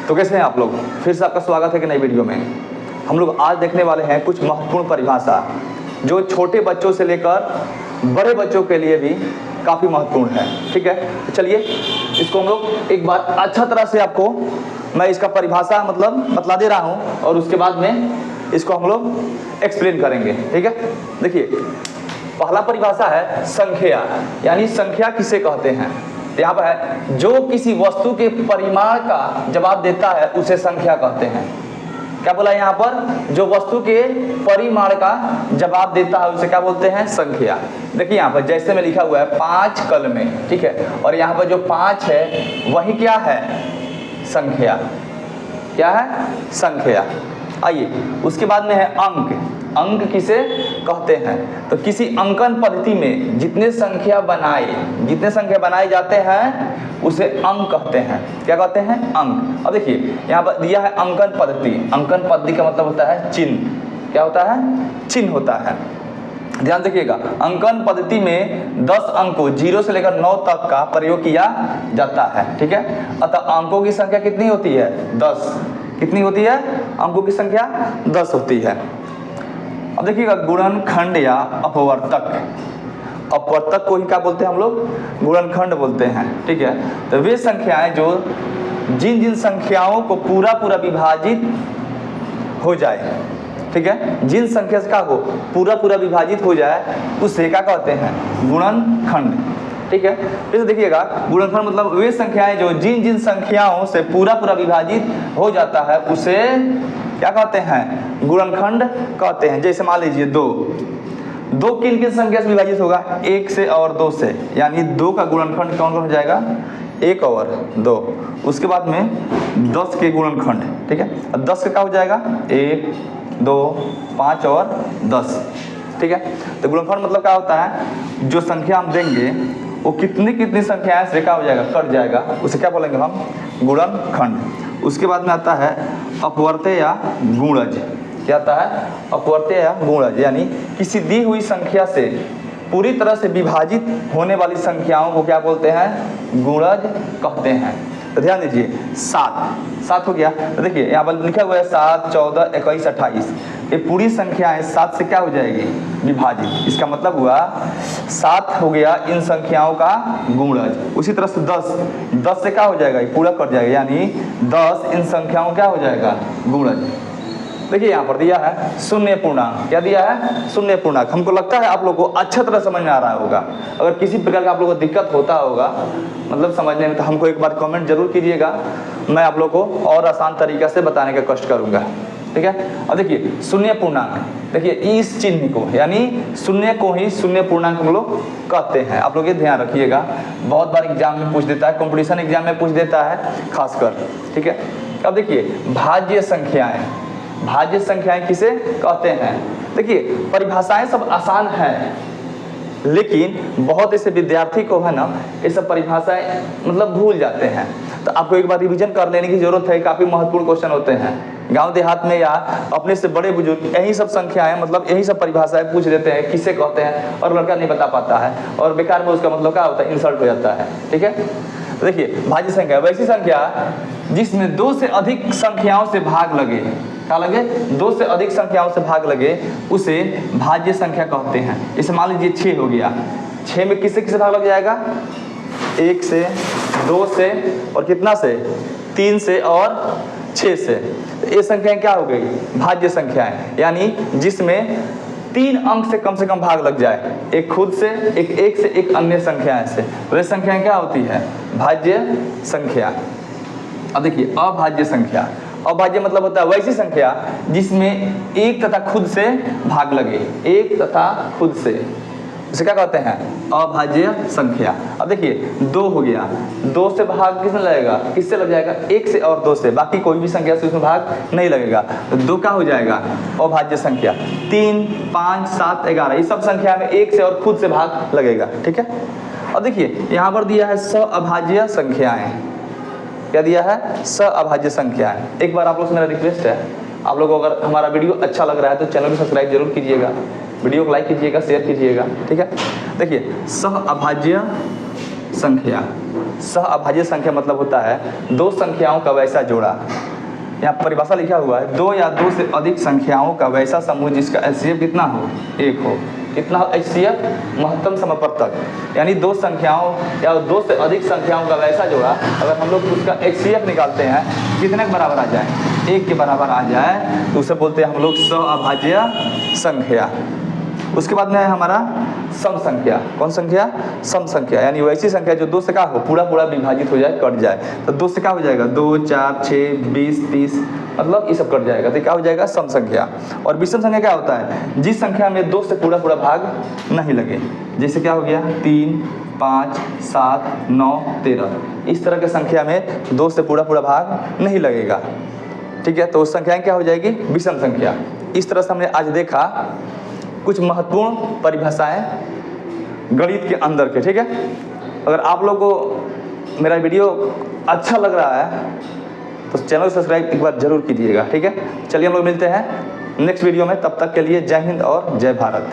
तो कैसे हैं आप लोग? फिर से आपका स्वागत है कि नई वीडियो में। हम लोग आज देखने वाले हैं कुछ महत्वपूर्ण परिभाषा जो छोटे बच्चों से लेकर बड़े बच्चों के लिए भी काफ़ी महत्वपूर्ण है। ठीक है, तो चलिए इसको हम लोग एक बार अच्छा तरह से आपको मैं इसका परिभाषा मतलब बतला दे रहा हूँ और उसके बाद में इसको हम लोग एक्सप्लेन करेंगे। ठीक है, देखिए पहला परिभाषा है संख्या, यानी संख्या किसे कहते हैं। यहाँ पर है जो किसी वस्तु के परिमाण का जवाब देता है उसे संख्या कहते हैं। क्या बोला यहाँ पर? जो वस्तु के परिमाण का जवाब देता है उसे क्या बोलते हैं? संख्या। देखिए यहाँ पर जैसे में लिखा हुआ है 5 कलमें, ठीक है, और यहाँ पर जो 5 है वही क्या है? संख्या। क्या है? संख्या। आइए उसके बाद में है अंक। अंक किसे कहते हैं? तो किसी अंकन पद्धति में जितने संख्या बनाए जाते हैं उसे अंक कहते हैं। क्या कहते हैं? अंक। अब देखिए यहाँ पर दिया है अंकन पद्धति। अंकन पद्धति का मतलब होता है चिन्ह। क्या होता है? चिन्ह होता है। ध्यान देखिएगा, अंकन पद्धति में 10 अंकों 0 से लेकर 9 तक का प्रयोग किया जाता है। ठीक है, अतः अंकों की संख्या कितनी होती है? 10। कितनी होती है? अंकों की संख्या 10 होती है। अब देखिएगा गुणनखंड या अपवर्तक। अपवर्तक को ही क्या बोलते हैं हम लोग? गुणनखंड बोलते हैं। ठीक है, तो वे संख्याएं जो जिन संख्याओं को पूरा विभाजित हो जाए, ठीक है, जिन संख्या का को पूरा विभाजित हो जाए उसे क्या कहते हैं? गुणनखंड। ठीक है, फिर देखिएगा गुणनखंड मतलब वे संख्याएं जो जिन संख्याओं से पूरा विभाजित हो जाता है उसे क्या कहते हैं? गुणनखंड कहते हैं। जैसे मान लीजिए 2 किन संख्या से विभाजित होगा? 1 से और 2 से, यानी 2 का गुणनखंड कौन हो जाएगा? 1 और 2। उसके बाद में 10 के गुणनखंड, ठीक है, 10 का क्या हो जाएगा? 1 2 5 और 10। ठीक है, तो गुणनखंड मतलब क्या होता है? जो संख्या हम देंगे वो कितनी संख्याएं से क्या हो जाएगा? कट जाएगा, उसे क्या बोलेंगे हम? गुणनखंड। उसके बाद में आता है अपवर्त्य या गुणज। क्या आता है? अपवर्त्य या गुणज, यानी किसी दी हुई संख्या से पूरी तरह से विभाजित होने वाली संख्याओं को क्या बोलते हैं? गुणज कहते हैं। तो ध्यान दीजिए 7 हो गया। तो देखिए यहाँ पर लिखा हुआ है 7 14 21 28। ये पूरी संख्याएं 7 से क्या हो जाएगी? विभाजित। इसका मतलब हुआ 7 हो गया इन संख्याओं का गुणज। उसी तरह से 10 से क्या हो जाएगा? ये पूरा कट जाएगा, यानी 10 इन संख्याओं क्या हो जाएगा? गुणज। देखिए यहाँ पर दिया है शून्य पूर्णांक। क्या दिया है? शून्य पूर्णांक। हमको लगता है आप लोगों को अच्छा तरह समझ में आ रहा होगा। अगर किसी प्रकार का आप लोगों को दिक्कत होता होगा मतलब समझने में, तो हमको एक बार कमेंट जरूर कीजिएगा, मैं आप लोगों को और आसान तरीका से बताने का कष्ट करूंगा। ठीक है, अब देखिए शून्य पूर्णांक। देखिए इस चिन्ह को यानी शून्य को ही शून्य पूर्णांक हम लोग कहते हैं। आप लोग ये ध्यान रखिएगा, बहुत बार एग्जाम में पूछ देता है, कंपटीशन एग्जाम में पूछ देता है खासकर। ठीक है, अब देखिए भाज्य संख्याएं। भाज्य संख्याएं किसे कहते हैं? देखिए परिभाषाएं सब आसान है, लेकिन बहुत ऐसे विद्यार्थी को है ना ये सब परिभाषाएं मतलब भूल जाते हैं। तो आपको एक बार रिवीजन कर लेने की जरूरत है। काफी महत्वपूर्ण क्वेश्चन होते हैं गांव देहात में या अपने से बड़े बुजुर्ग यही सब संख्याएं मतलब यही सब परिभाषाएं पूछ देते हैं किसे कहते हैं, और लड़का नहीं बता पाता है और बेकार में उसका मतलब क्या होता है? इंसल्ट हो जाता है। ठीक है, तो देखिए भाज्य संख्या वैसी संख्या जिसमें 2 से अधिक संख्याओं से भाग लगे। क्या लगे? 2 से अधिक संख्याओं से भाग लगे उसे भाज्य संख्या कहते हैं। जैसे मान लीजिए 6 हो गया, 6 में किससे भाग लग जाएगा? 1 से 2 से और कितना से? 3 से और 6 से। ये संख्याएं क्या हो गई? भाज्य संख्याएं, यानी जिसमें 3 अंक से कम भाग लग जाए, एक खुद से, एक से, एक अन्य संख्याएं से, वे संख्याएं क्या होती है? भाज्य संख्या। अब देखिए अभाज्य संख्या। अभाज्य मतलब होता है वैसी संख्या जिसमें एक तथा खुद से भाग लगे। एक तथा खुद से, इसे क्या कहते हैं? अभाज्य संख्या। अब देखिए 2 हो गया, 2 से भाग किसमें लगेगा? किससे लग जाएगा? 1 से और 2 से, बाकी कोई भी संख्या से उसमें भाग नहीं लगेगा। तो 2 का हो जाएगा अभाज्य संख्या। 3 5 7 11 ये सब संख्या में 1 से और खुद से भाग लगेगा। ठीक है, अब देखिए यहाँ पर दिया है सअभाज्य संख्याएं। क्या दिया है? सअभाज्य संख्याएं। एक बार आप लोग से मेरा रिक्वेस्ट है, आप लोगों को अगर हमारा वीडियो अच्छा लग रहा है तो चैनल को सब्सक्राइब जरूर कीजिएगा, वीडियो को लाइक कीजिएगा, शेयर कीजिएगा। ठीक है, देखिए सअभाज्य संख्या। सह अभाज्य संख्या मतलब होता है दो संख्याओं का वैसा जोड़ा। यहाँ परिभाषा लिखा हुआ है, दो या दो से अधिक संख्याओं का वैसा समूह जिसका एचसीएफ कितना हो, एक हो। कितना हो एचसीएफ, महत्तम समवर्तक, यानी दो संख्याओं या दो से अधिक संख्याओं का वैसा जोड़ा अगर हम लोग उसका एचसीएफ निकालते हैं कितने के बराबर आ जाए, एक के बराबर आ जाए तो उसे बोलते हैं हम लोग सह अभाज्य संख्या। उसके बाद में है हमारा सम संख्या। कौन संख्या? सम संख्या, यानी वैसी संख्या जो दो से क्या हो, पूरा पूरा विभाजित हो जाए, कट जाए। तो दो से क्या हो जाएगा, 2, 4, 6, 20, 30, मतलब ये सब कट जाएगा तो क्या हो जाएगा, सम संख्या। और विषम संख्या क्या होता है, जिस संख्या में दो से पूरा पूरा भाग नहीं लगे, जैसे क्या हो गया 3, 5, 7, 9, 13, इस तरह के संख्या में दो से पूरा पूरा भाग नहीं लगेगा, ठीक है, तो उस संख्या क्या हो जाएगी, विषम संख्या। इस तरह से हमने आज देखा कुछ महत्वपूर्ण परिभाषाएं गणित के अंदर के, ठीक है। अगर आप लोगों को मेरा वीडियो अच्छा लग रहा है तो चैनल सब्सक्राइब एक बार जरूर कीजिएगा, ठीक है। चलिए हम लोग मिलते हैं नेक्स्ट वीडियो में, तब तक के लिए जय हिंद और जय भारत।